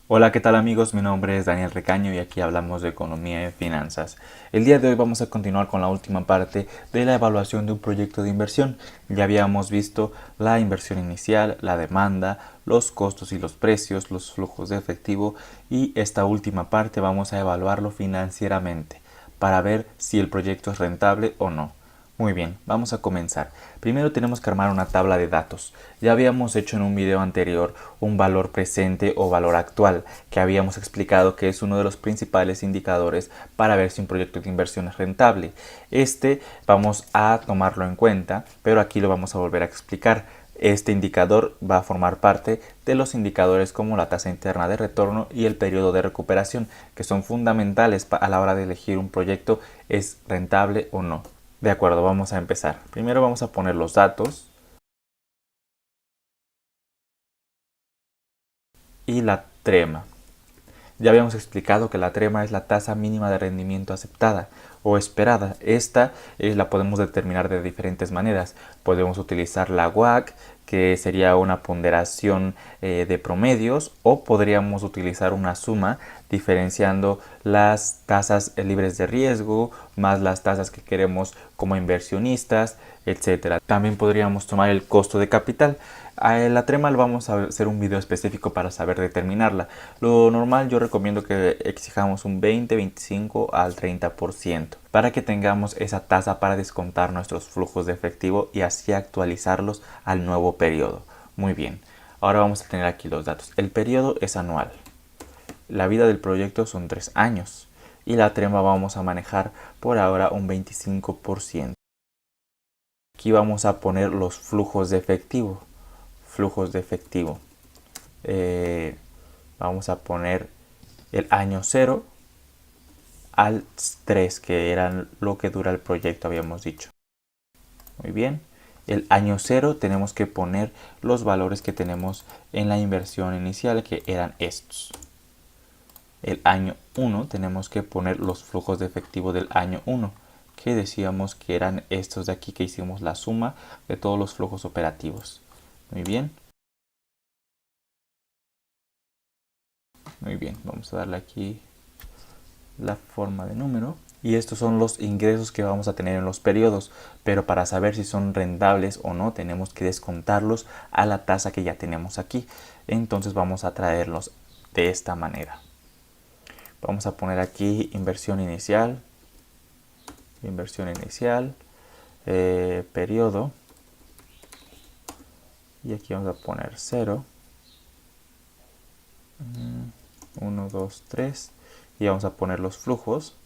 Hola, ¿qué tal amigos? Mi nombre es Daniel Recaño y aquí hablamos de economía y finanzas. El día de hoy vamos a continuar con la última parte de la evaluación de un proyecto de inversión. Ya habíamos visto la inversión inicial, la demanda, los costos y los precios, los flujos de efectivo y esta última parte vamos a evaluarlo financieramente para ver si el proyecto es rentable o no. Muy bien, vamos a comenzar. Primero tenemos que armar una tabla de datos. Ya habíamos hecho en un video anterior un valor presente o valor actual, que habíamos explicado que es uno de los principales indicadores para ver si un proyecto de inversión es rentable. Este vamos a tomarlo en cuenta, pero aquí lo vamos a volver a explicar. Este indicador va a formar parte de los indicadores como la tasa interna de retorno y el periodo de recuperación, que son fundamentales a la hora de elegir un proyecto es rentable o no. De acuerdo, vamos a empezar. Primero vamos a poner los datos y la trema. Ya habíamos explicado que la trema es la tasa mínima de rendimiento aceptada o esperada. Esta la podemos determinar de diferentes maneras. Podemos utilizar la WACC, que sería una ponderación de promedios, o podríamos utilizar una suma diferenciando las tasas libres de riesgo más las tasas que queremos como inversionistas, etcétera. También podríamos tomar el costo de capital. A la trema vamos a hacer un video específico para saber determinarla. Lo normal yo recomiendo que exijamos un 20, 25 al 30% para que tengamos esa tasa para descontar nuestros flujos de efectivo y así actualizarlos al nuevo periodo. Muy bien, ahora vamos a tener aquí los datos. El periodo es anual. La vida del proyecto son 3 años y la trema vamos a manejar por ahora un 25%. Aquí vamos a poner los flujos de efectivo. Flujos de efectivo. Vamos a poner el año 0 al 3, que era lo que dura el proyecto, habíamos dicho. Muy bien. El año 0 tenemos que poner los valores que tenemos en la inversión inicial, que eran estos. El año 1 tenemos que poner los flujos de efectivo del año 1, que decíamos que eran estos de aquí, que hicimos la suma de todos los flujos operativos. Muy bien. Muy bien, vamos a darle aquí la forma de número. Y estos son los ingresos que vamos a tener en los periodos, pero para saber si son rentables o no tenemos que descontarlos a la tasa que ya tenemos aquí. Entonces vamos a traerlos de esta manera. Vamos a poner aquí inversión inicial, periodo, y aquí vamos a poner 0, 1, 2, 3, y vamos a poner los flujos.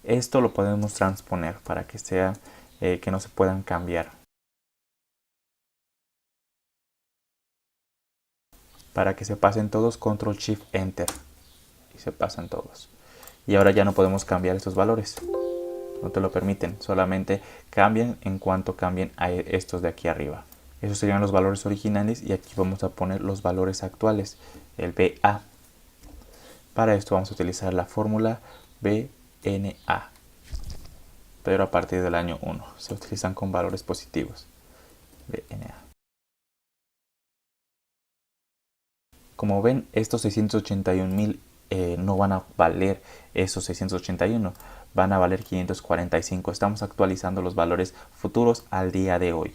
Esto lo podemos transponer para que sea que no se puedan cambiar. Para que se pasen todos, control shift enter y se pasan todos. Y ahora ya no podemos cambiar estos valores, no te lo permiten, solamente cambian en cuanto cambien a estos de aquí arriba. Esos serían los valores originales y aquí vamos a poner los valores actuales, el BA. Para esto vamos a utilizar la fórmula BNA, pero a partir del año 1 se utilizan con valores positivos. BNA. Como ven, estos 681.000 no van a valer esos 681, van a valer 545. Estamos actualizando los valores futuros al día de hoy.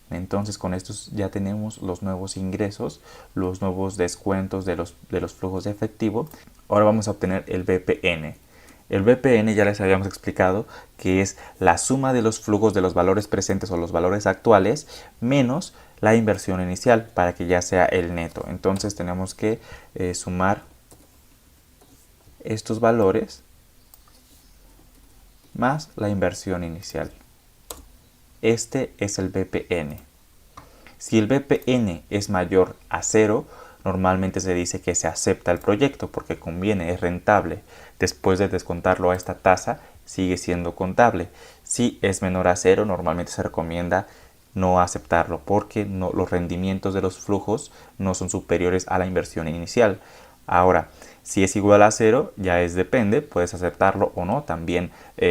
Entonces con estos ya tenemos los nuevos ingresos, los nuevos descuentos de los flujos de efectivo. Ahora vamos a obtener el BPN. El BPN ya les habíamos explicado que es la suma de los flujos de los valores presentes o los valores actuales menos la inversión inicial para que ya sea el neto. Entonces tenemos que sumar estos valores más la inversión inicial. Este es el BPN. Si el BPN es mayor a 0, normalmente se dice que se acepta el proyecto porque conviene, es rentable. Después de descontarlo a esta tasa, sigue siendo contable. Si es menor a 0, normalmente se recomienda no aceptarlo porque los rendimientos de los flujos no son superiores a la inversión inicial. Ahora, si es igual a 0, ya depende, puedes aceptarlo o no. También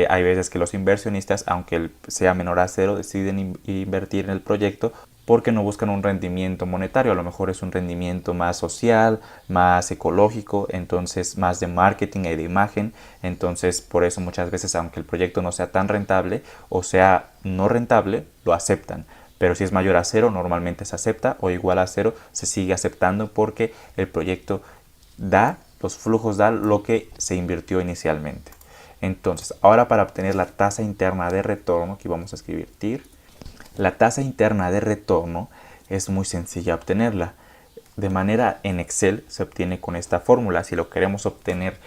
hay veces que los inversionistas, aunque sea menor a 0, deciden invertir en el proyecto porque no buscan un rendimiento monetario, a lo mejor es un rendimiento más social, más ecológico, entonces más de marketing y de imagen. Entonces por eso muchas veces, aunque el proyecto no sea tan rentable o sea no rentable, lo aceptan. Pero si es mayor a cero, normalmente se acepta, o igual a cero, se sigue aceptando porque el proyecto da, los flujos da lo que se invirtió inicialmente. Entonces, ahora para obtener la tasa interna de retorno, aquí vamos a escribir TIR. La tasa interna de retorno es muy sencilla obtenerla. De manera en Excel se obtiene con esta fórmula. Si lo queremos obtener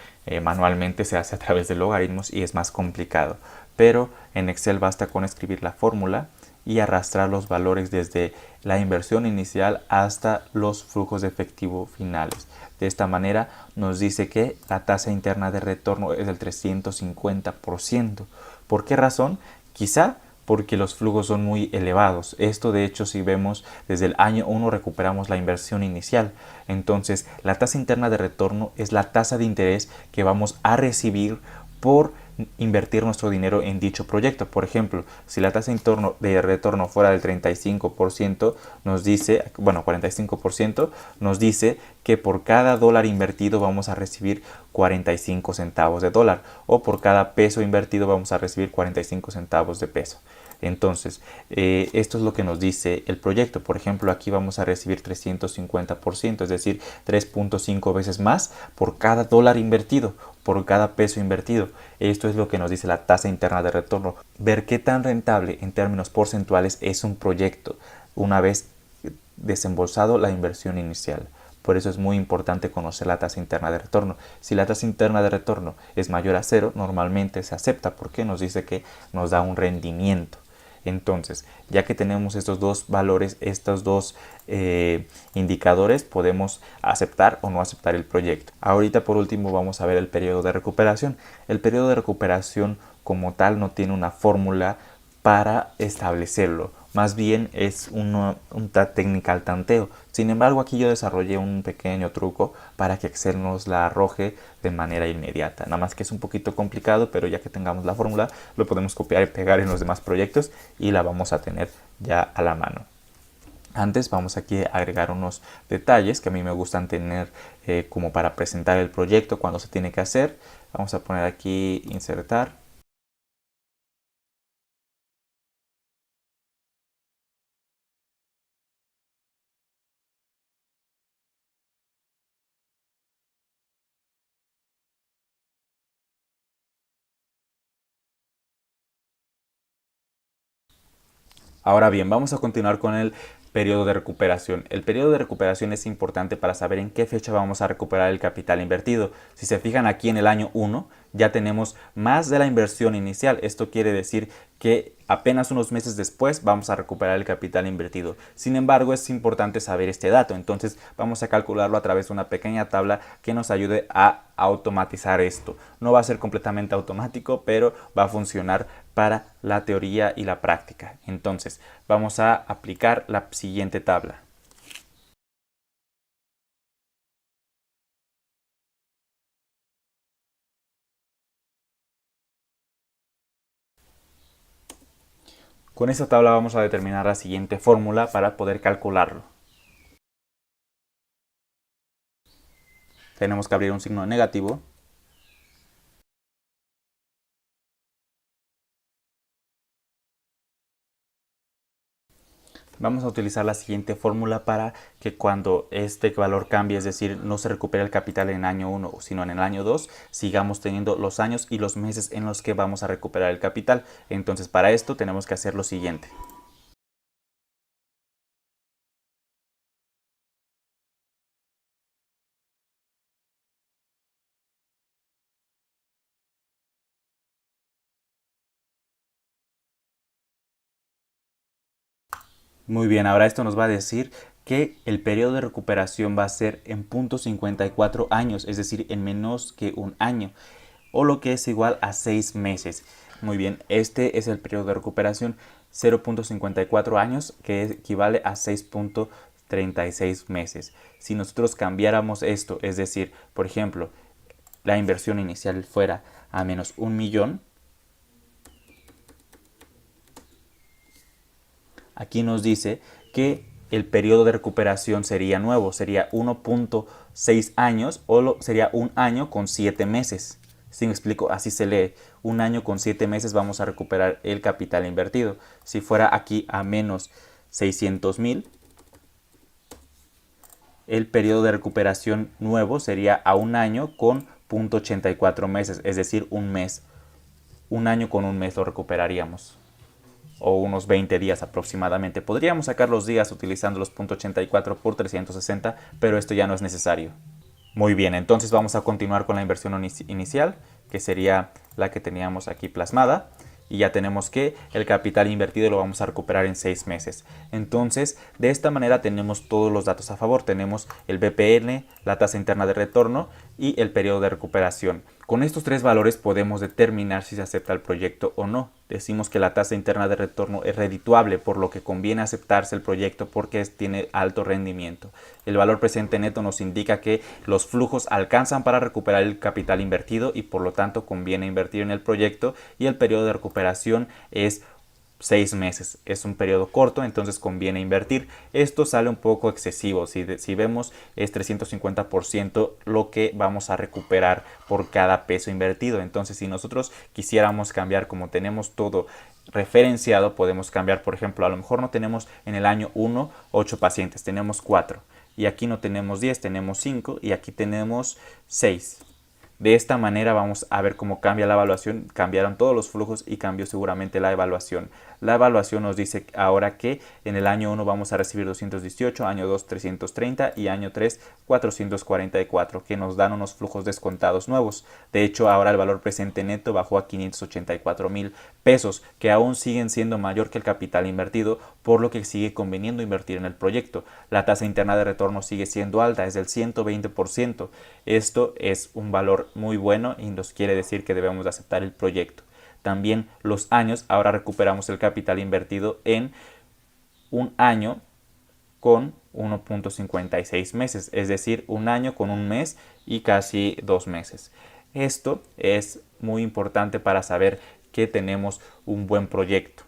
manualmente se hace a través de logaritmos y es más complicado. Pero en Excel basta con escribir la fórmula y arrastrar los valores desde la inversión inicial hasta los flujos de efectivo finales. De esta manera nos dice que la tasa interna de retorno es del 350%. ¿Por qué razón? Quizá porque los flujos son muy elevados. Esto de hecho, si vemos desde el año 1 recuperamos la inversión inicial. Entonces la tasa interna de retorno es la tasa de interés que vamos a recibir por invertir nuestro dinero en dicho proyecto. Por ejemplo, si la tasa de retorno fuera del 35%, nos dice, bueno, 45%, nos dice que por cada dólar invertido vamos a recibir 45 centavos de dólar, o por cada peso invertido vamos a recibir 45 centavos de peso. Entonces, esto es lo que nos dice el proyecto. Por ejemplo, aquí vamos a recibir 350%, es decir, 3.5 veces más por cada dólar invertido, por cada peso invertido. Esto es lo que nos dice la tasa interna de retorno. Ver qué tan rentable en términos porcentuales es un proyecto una vez desembolsado la inversión inicial. Por eso es muy importante conocer la tasa interna de retorno. Si la tasa interna de retorno es mayor a cero, normalmente se acepta porque nos dice que nos da un rendimiento. Entonces, ya que tenemos estos dos valores, estos dos indicadores, podemos aceptar o no aceptar el proyecto. Ahorita por último vamos a ver el periodo de recuperación. El periodo de recuperación como tal no tiene una fórmula para establecerlo. Más bien es una técnica al tanteo. Sin embargo, aquí yo desarrollé un pequeño truco para que Excel nos la arroje de manera inmediata. Nada más que es un poquito complicado, pero ya que tengamos la fórmula, lo podemos copiar y pegar en los demás proyectos y la vamos a tener ya a la mano. Antes vamos aquí a agregar unos detalles que a mí me gustan tener como para presentar el proyecto cuando se tiene que hacer. Vamos a poner aquí insertar. Ahora bien, vamos a continuar con el periodo de recuperación. El periodo de recuperación es importante para saber en qué fecha vamos a recuperar el capital invertido. Si se fijan aquí en el año 1, ya tenemos más de la inversión inicial. Esto quiere decir que apenas unos meses después vamos a recuperar el capital invertido. Sin embargo, es importante saber este dato. Entonces vamos a calcularlo a través de una pequeña tabla que nos ayude a automatizar esto. No va a ser completamente automático, pero va a funcionar para la teoría y la práctica. Entonces, vamos a aplicar la siguiente tabla. Con esta tabla vamos a determinar la siguiente fórmula para poder calcularlo. Tenemos que abrir un signo negativo. Vamos a utilizar la siguiente fórmula para que cuando este valor cambie, es decir, no se recupere el capital en el año 1, sino en el año 2, sigamos teniendo los años y los meses en los que vamos a recuperar el capital. Entonces, para esto tenemos que hacer lo siguiente. Muy bien, ahora esto nos va a decir que el periodo de recuperación va a ser en 0.54 años, es decir, en menos que un año, o lo que es igual a 6 meses. Muy bien, este es el periodo de recuperación, 0.54 años, que equivale a 6.36 meses. Si nosotros cambiáramos esto, es decir, por ejemplo, la inversión inicial fuera a menos 1 millón, aquí nos dice que el periodo de recuperación sería nuevo, sería 1.6 años o sería un año con 7 meses. ¿Sí me explico? Así se lee. Un año con 7 meses vamos a recuperar el capital invertido. Si fuera aquí a menos 600.000, el periodo de recuperación nuevo sería a un año con 0.84 meses, es decir, un mes. Un año con un mes lo recuperaríamos, o unos 20 días aproximadamente. Podríamos sacar los días utilizando los 0.84 por 360, pero esto ya no es necesario. Muy bien, entonces vamos a continuar con la inversión inicial, que sería la que teníamos aquí plasmada. Y ya tenemos que el capital invertido lo vamos a recuperar en 6 meses. Entonces, de esta manera tenemos todos los datos a favor. Tenemos el BPN, la tasa interna de retorno y el periodo de recuperación. Con estos tres valores podemos determinar si se acepta el proyecto o no. Decimos que la tasa interna de retorno es redituable, por lo que conviene aceptarse el proyecto porque tiene alto rendimiento. El valor presente neto nos indica que los flujos alcanzan para recuperar el capital invertido y por lo tanto conviene invertir en el proyecto, y el periodo de recuperación es 6 meses. Es un periodo corto, entonces conviene invertir. Esto sale un poco excesivo. Si vemos, es 350% lo que vamos a recuperar por cada peso invertido. Entonces, si nosotros quisiéramos cambiar, como tenemos todo referenciado, podemos cambiar. Por ejemplo, a lo mejor no tenemos en el año 1 8 pacientes, tenemos 4. Y aquí no tenemos 10, tenemos 5 y aquí tenemos 6. De esta manera vamos a ver cómo cambia la evaluación. Cambiaron todos los flujos y cambió seguramente la evaluación. La evaluación nos dice ahora que en el año 1 vamos a recibir 218, año 2 330 y año 3 444, que nos dan unos flujos descontados nuevos. De hecho, ahora el valor presente neto bajó a 584.000 pesos, que aún siguen siendo mayor que el capital invertido, por lo que sigue conveniendo invertir en el proyecto. La tasa interna de retorno sigue siendo alta, es del 120%. Esto es un valor muy bueno y nos quiere decir que debemos de aceptar el proyecto. También los años, ahora recuperamos el capital invertido en un año con 1.56 meses, es decir, un año con un mes y casi 2 meses. Esto es muy importante para saber que tenemos un buen proyecto.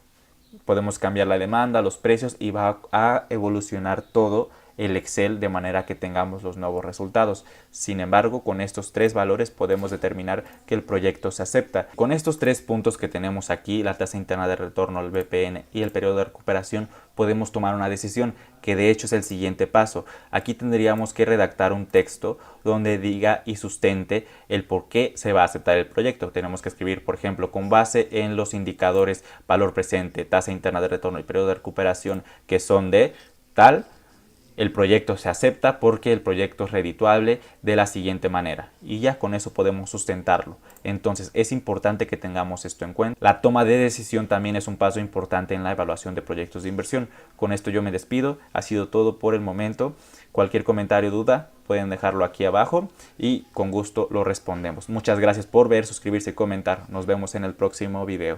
Podemos cambiar la demanda, los precios y va a evolucionar todo el Excel de manera que tengamos los nuevos resultados. Sin embargo, con estos tres valores podemos determinar que el proyecto se acepta. Con estos tres puntos que tenemos aquí, la tasa interna de retorno, el BPN y el periodo de recuperación, podemos tomar una decisión, que de hecho es el siguiente paso. Aquí tendríamos que redactar un texto donde diga y sustente el por qué se va a aceptar el proyecto. Tenemos que escribir, por ejemplo, con base en los indicadores valor presente, tasa interna de retorno y periodo de recuperación, que son de tal, el proyecto se acepta porque el proyecto es redituable de la siguiente manera, y ya con eso podemos sustentarlo. Entonces es importante que tengamos esto en cuenta. La toma de decisión también es un paso importante en la evaluación de proyectos de inversión. Con esto yo me despido, ha sido todo por el momento. Cualquier comentario o duda pueden dejarlo aquí abajo y con gusto lo respondemos. Muchas gracias por ver, suscribirse y comentar. Nos vemos en el próximo video.